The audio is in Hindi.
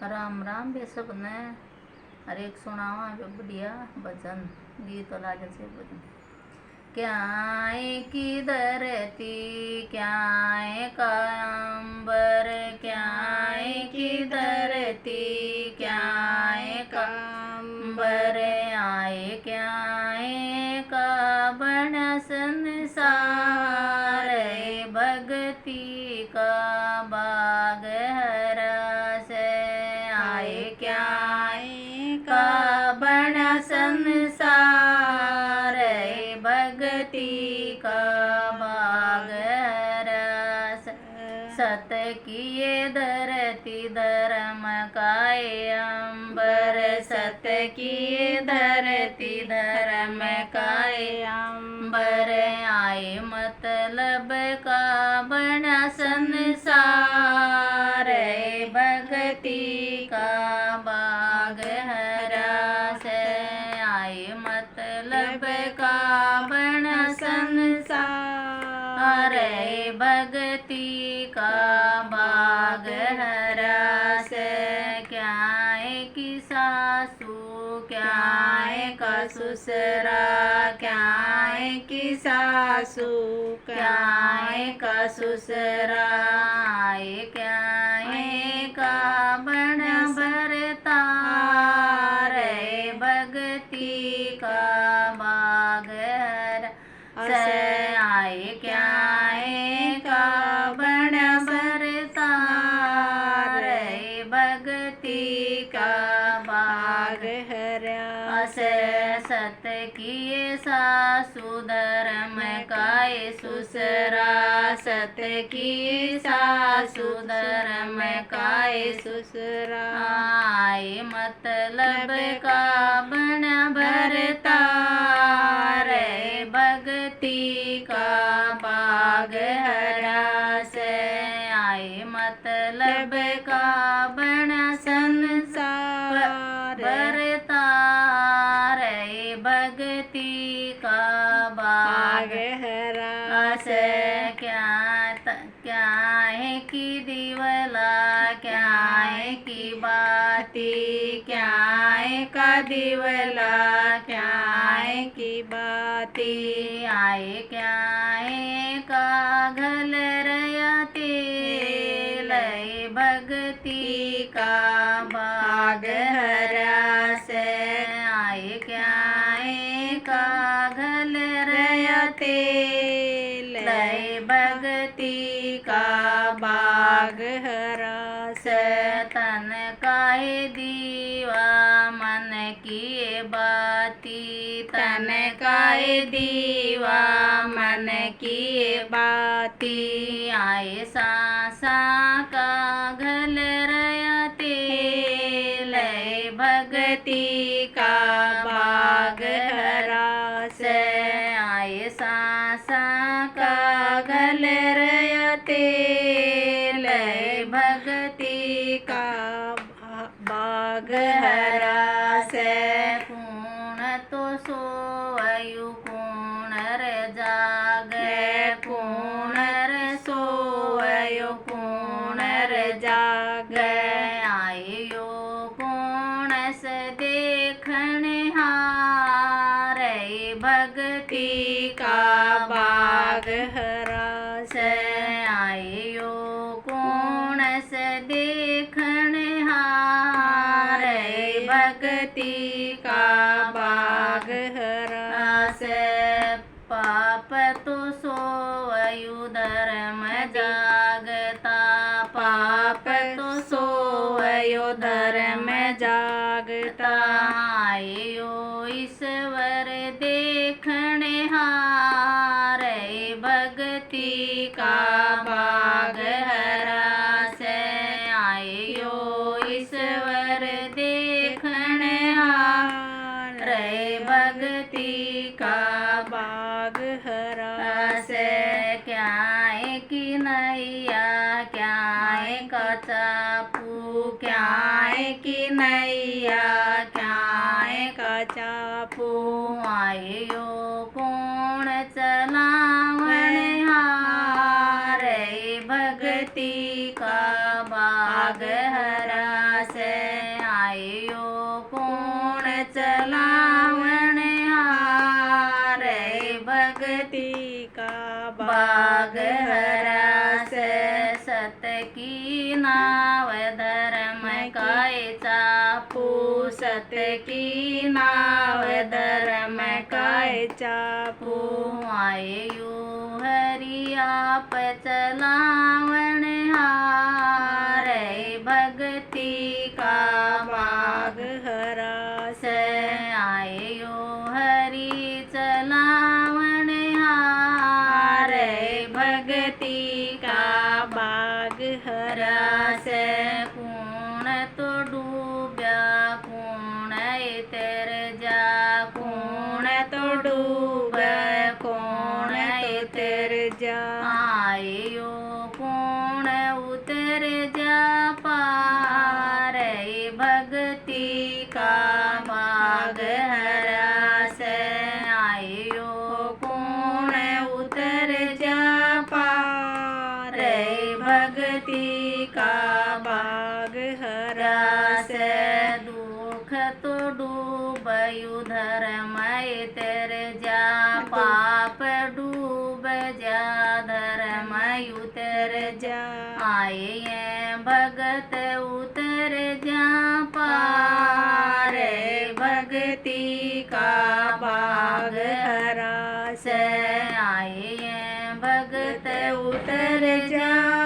राम राम बे सबने। हर एक सुनावा बे बढ़िया भजन गीत लागे से भजन। क्या की धरती क्या का अंबर, क्या की धरती क्या का अंबर, आए क्या का बन संसार, भक्ति का बाग हरा से, आए क्या का बन संसार, भक्ति का बाग रस, सत किए धरती धर्म काए अंबर, सत किए धरती धर्म काए अंबर, आए मतलब का बना संसार, भक्ति का बाग हरा से, आए मतलब का बना संसार, भक्ति का बाग हरा से, क्या की सासू क्या का ससुरा, क्या की सासू क्या का ससुरा, आए क्या का बन भरतार, भक्ति का बाग से, आए क्या का बन भरतार, भक्ति का बाग से, सत किए सासु धर्म काए ससुरा, सत किए सासु धर्म काए ससुरा, आए मतलब का बन भरतार, भक्ति का बाग हरा से, आए मतलब का बन संसार, भरतार, भक्ति का बाग हरा से, क्या है की दिवला क्या है की बाती, क्या है का दिवला क्या है की बाती, आए क्या है का घल रया तेल, भक्ति का बाग हरा से, आए क्या है का घल रया तेल, भक्ति का बाग हरा से, तन काहे दीवा मन किए बाती, तन काहे दीवा मन किए बाती, आए सासा का घल रया तेल, भक्ति का बाग हरा से, आए सासा का घल रया तेल, भक्ति का बाग हरा से, कूण तो सोवयु कूण रे जागे, कूण रे सोवयु कूण रे जागे, आए यो कूण से देखने हार, भक्ति का बाग हरा से, आए यो कूण से देखने हार, भक्ति का बाग हरा से, पाप तो सोवयु धर्म जागता, पाप तो सोवयु धर्म जागता, आयो ईश्वर देखने हार, भक्ति का बाग हरा से, आयो ईश्वर देखने हार, भक्ति का बाग हरा से, क्या की नैया क्या का चापू, क्या की नैया क्या का चापू, आए यो कौन चलावन हार, भक्ति का बाग हरा से, काय चापू सत की नाव धर्म काय चापू आयु हरिया चलावण हारे भक्ति का बाग हरास आयो हरि चलावण हारे भक्ति का बाग हरास कूण तो डूब्या कूण इतर जा कूण तो डूब कूण इतर जा आयो कूण उतर जा पार भक्ति का बाग हरास आयो कूण उतर जा पार भक्ति का बाग हरास दुख तो डूबयु धर्म इतर जा पाप डूब जा धर्म उतर जा आए भगत उतर जा पार भक्ति का बाग हरास आए भगत उतर जा